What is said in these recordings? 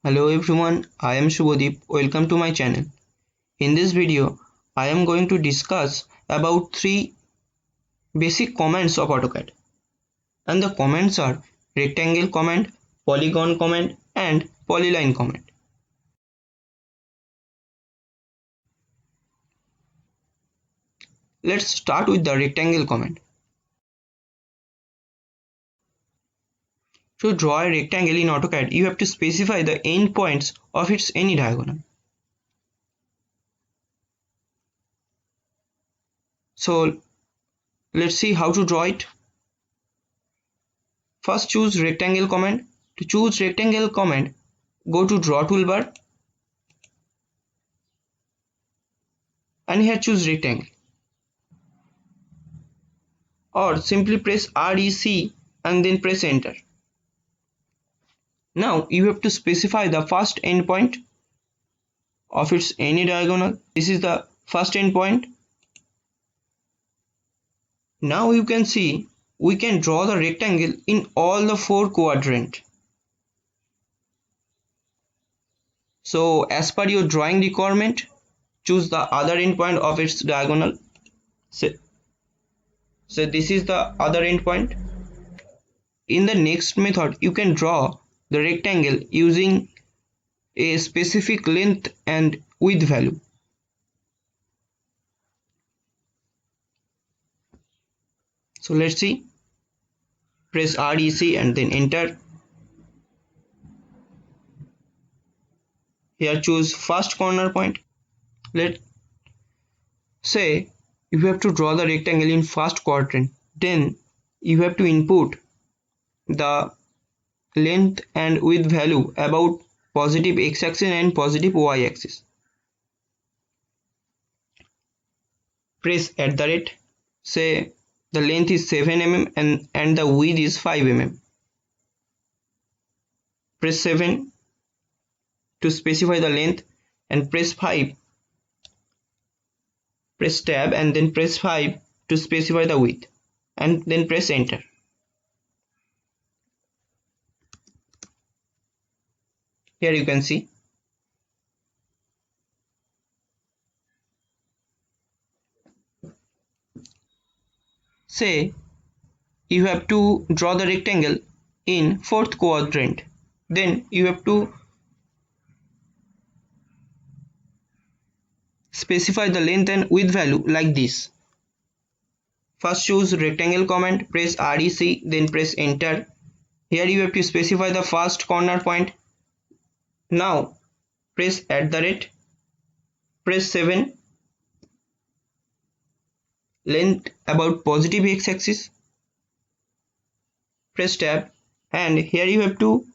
Hello everyone, I am Shubhadeep. Welcome to my channel. In this video, I am going to discuss about three basic commands of AutoCAD. And the commands are rectangle command, polygon command, and polyline command. Let's start with the rectangle command. To draw a rectangle in AutoCAD, you have to specify the endpoints of its any diagonal. So let's see how to draw it. First choose rectangle command. To choose rectangle command, go to draw toolbar and here choose rectangle, or simply press REC and then press enter. Now you have to specify the first endpoint of its any diagonal. This is the first endpoint. Now you can see we can draw the rectangle in all the four quadrants. So as per your drawing requirement, choose the other endpoint of its diagonal. So this is the other endpoint. In the next method, you can draw the rectangle using a specific length and width value. So let's see. Press REC and then enter. Here choose first corner point. Let's say you have to draw the rectangle in first quadrant. Then you have to input the length and width value about positive x-axis and positive y-axis. Press @ say the length is 7 mm and the width is 5 mm. Press 7 to specify the length and press 5. Press tab and then press 5 to specify the width and then press enter. Here you can see. Say you have to draw the rectangle in fourth quadrant. Then you have to specify the length and width value like this. First choose rectangle command, press REC, then press enter. Here you have to specify the first corner point. Now press @, press 7, length about positive x-axis, press tab, and here you have to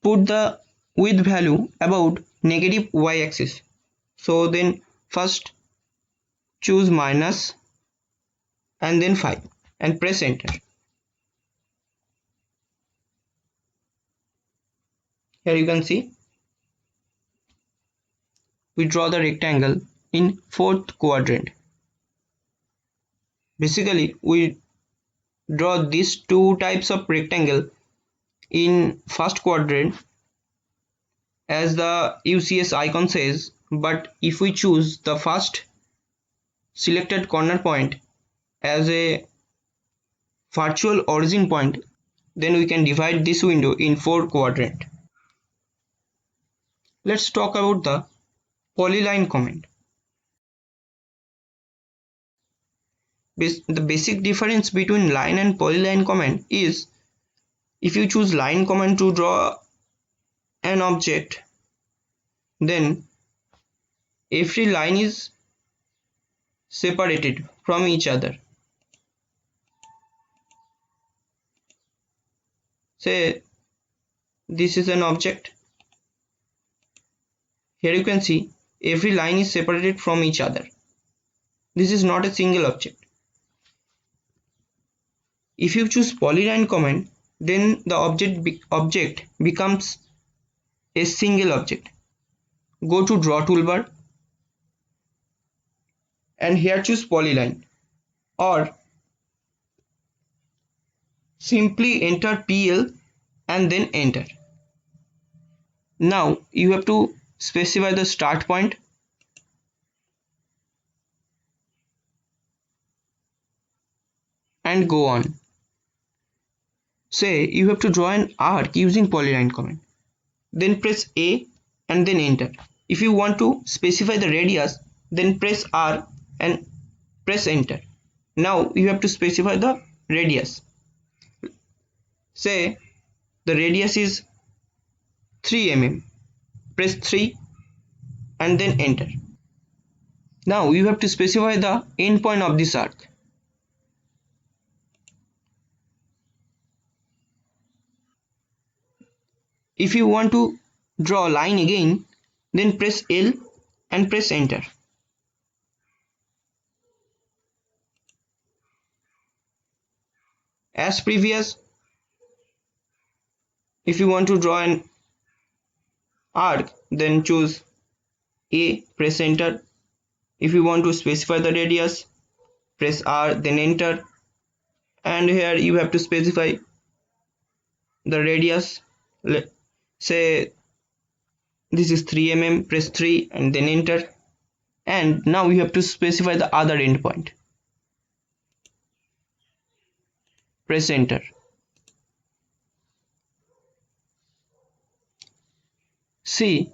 put the width value about negative y-axis. So then first choose minus and then 5 and press enter. Here you can see we draw the rectangle in fourth quadrant. Basically we draw these two types of rectangle in first quadrant as the UCS icon says, but if we choose the first selected corner point as a virtual origin point, then we can divide this window in 4 quadrant. Let's talk about the polyline command. The basic difference between line and polyline command is if you choose line command to draw an object, then every line is separated from each other. Say this is an object. Here you can see every line is separated from each other. This is not a single object. If you choose polyline command, then the object becomes a single object. Go to draw toolbar and here choose polyline, or simply enter PL and then enter. Now you have to specify the start point and go on. Say you have to draw an arc using polyline command. Then press A and then enter. If you want to specify the radius, then press R and press enter. Now you have to specify the radius. Say the radius is 3 mm. Press 3 and then enter. Now you have to specify the endpoint of this arc. If you want to draw a line again, then press L and press enter. As previous, if you want to draw an arc, then choose A, press enter. If you want to specify the radius, press R, then enter. And here you have to specify the radius. Say this is 3 mm, press 3 and then enter. And now you have to specify the other endpoint. Press enter. See,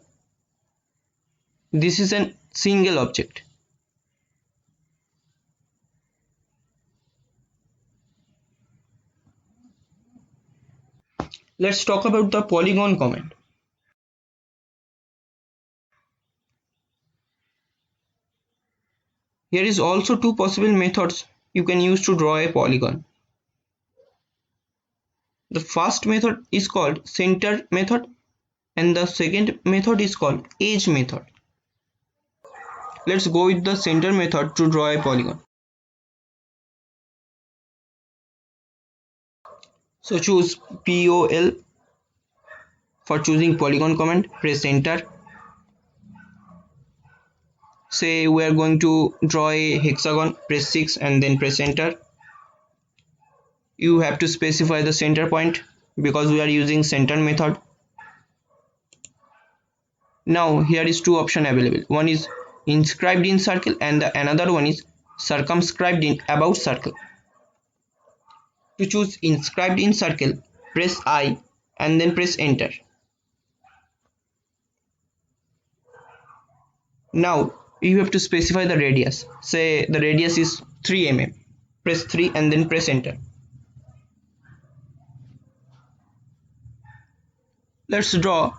this is a single object. Let's talk about the polygon command. Here is also two possible methods you can use to draw a polygon. The first method is called center method and the second method is called edge method. Let's go with the center method to draw a polygon. So choose POL for choosing polygon command, press enter. Say we are going to draw a hexagon, press 6 and then press enter. You have to specify the center point because we are using center method. Now here is two options available. One is inscribed in circle and the another one is circumscribed in about circle. To choose inscribed in circle, press I and then press enter. Now you have to specify the radius. Say the radius is 3 mm. Press 3 and then press enter. Let's draw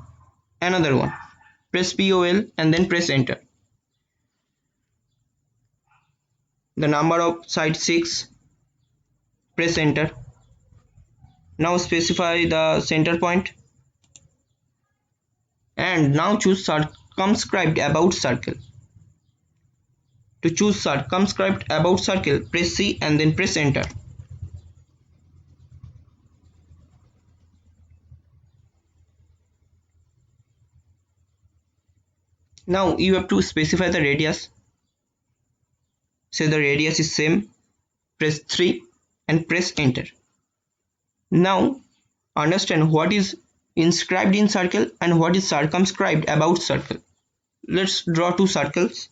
another one. Press POL and then press enter. The number of side 6. Press enter. Now specify the center point and now choose circumscribed about circle. To choose circumscribed about circle, press C and then press enter. Now you have to specify the radius. Say the radius is same. Press 3 and press enter. Now understand what is inscribed in circle and what is circumscribed about circle. Let's draw two circles.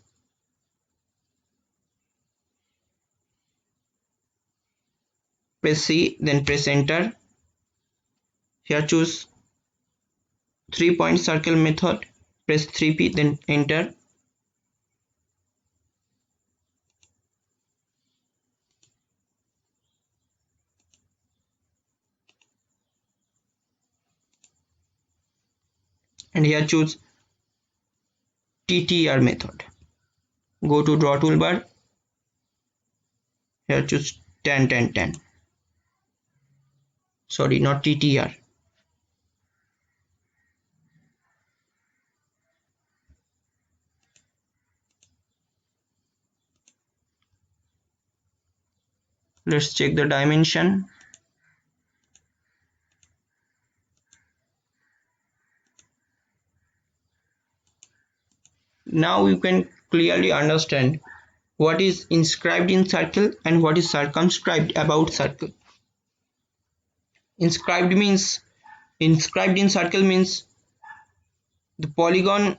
Press C then press enter. Here choose 3-point circle method. Press 3P then enter. And here choose TTR method. Go to draw toolbar. Here choose 10 10 10. Sorry, not TTR. Let's check the dimension. Now you can clearly understand what is inscribed in circle and what is circumscribed about circle. Inscribed in circle means the polygon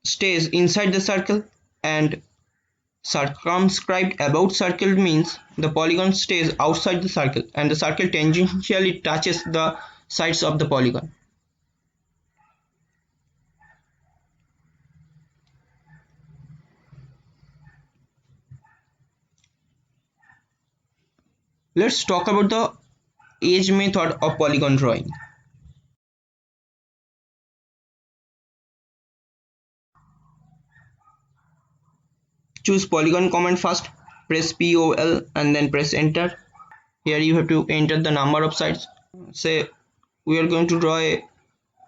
stays inside the circle, and circumscribed about circle means the polygon stays outside the circle and the circle tangentially touches the sides of the polygon. Let's talk about the edge method of polygon drawing. Choose polygon command first, press POL and then press enter. Here you have to enter the number of sides. Say we are going to draw a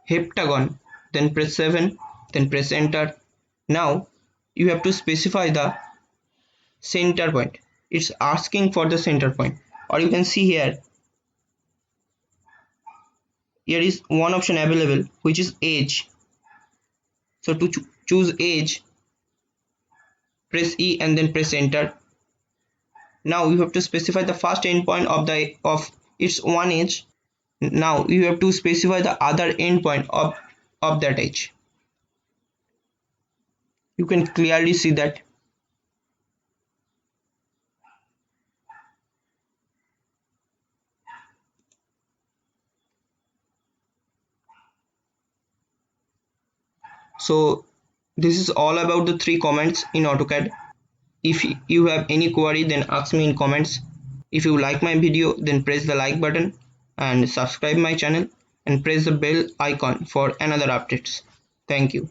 heptagon, then press 7, then press enter. Now you have to specify the center point. It's asking for the center point, or you can see here is one option available which is edge. So to choose edge, press E and then press enter. Now you have to specify the first endpoint of its one edge. Now you have to specify the other endpoint of that edge. You can clearly see that. So this is all about the 3 comments in AutoCAD. If you have any query, then ask me in comments. If you like my video, then press the like button and subscribe my channel and press the bell icon for another updates. Thank you.